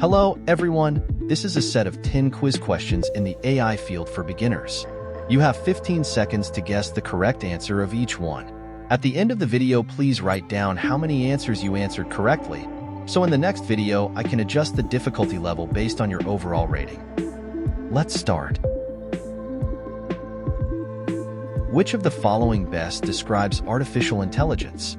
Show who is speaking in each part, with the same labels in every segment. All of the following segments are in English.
Speaker 1: Hello, everyone. This is a set of 10 quiz questions in the AI field for beginners. You have 15 seconds to guess the correct answer of each one. At the end of the video, please write down how many answers you answered correctly, so in the next video, I can adjust the difficulty level based on your overall rating. Let's start. Which of the following best describes artificial intelligence?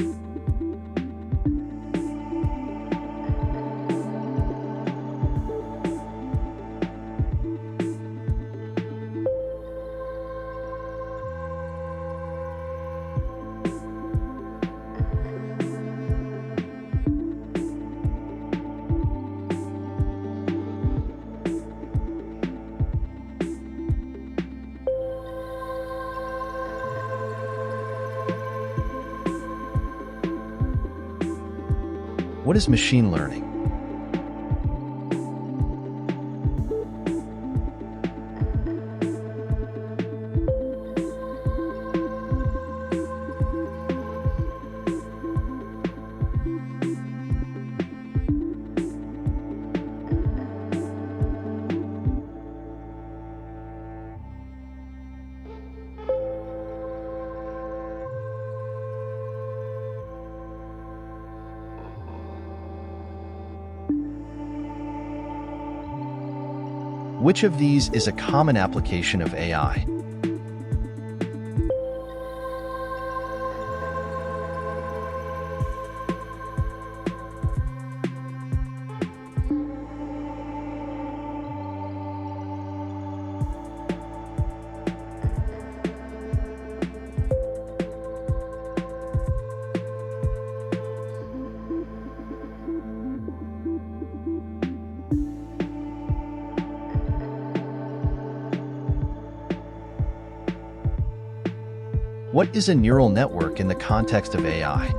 Speaker 1: What is machine learning? Which of these is a common application of AI? What is a neural network in the context of AI?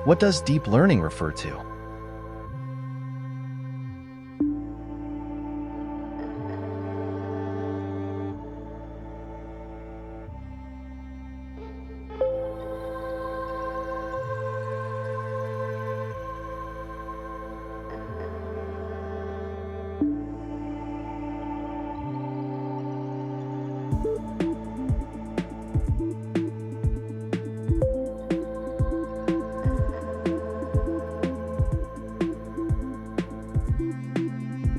Speaker 1: What does deep learning refer to?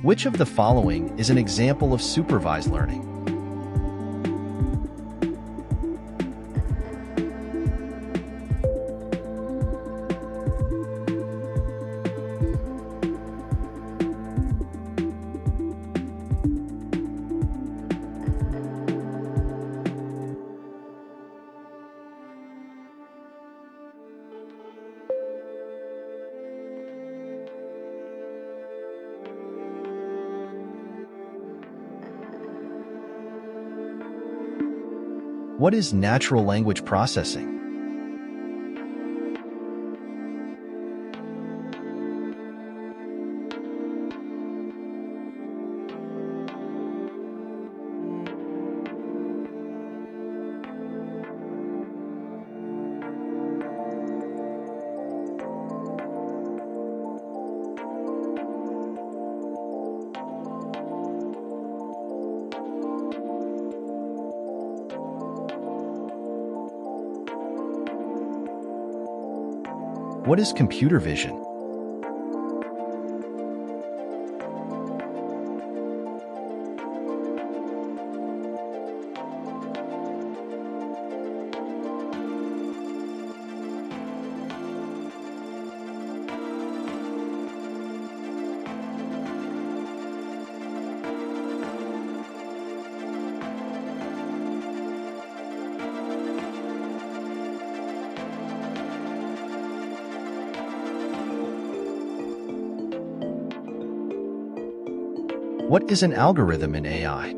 Speaker 1: Which of the following is an example of supervised learning? What is natural language processing? What is computer vision? What is an algorithm in AI?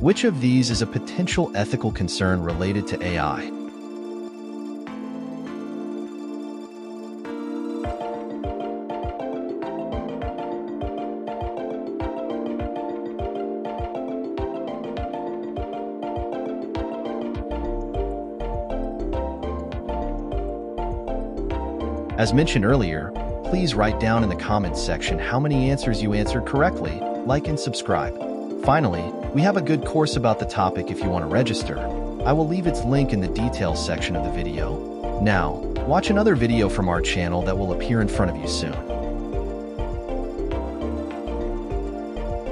Speaker 1: Which of these is a potential ethical concern related to AI? As mentioned earlier, please write down in the comments section how many answers you answered correctly, like and subscribe. Finally, we have a good course about the topic if you want to register. I will leave its link in the details section of the video. Now, watch another video from our channel that will appear in front of you soon.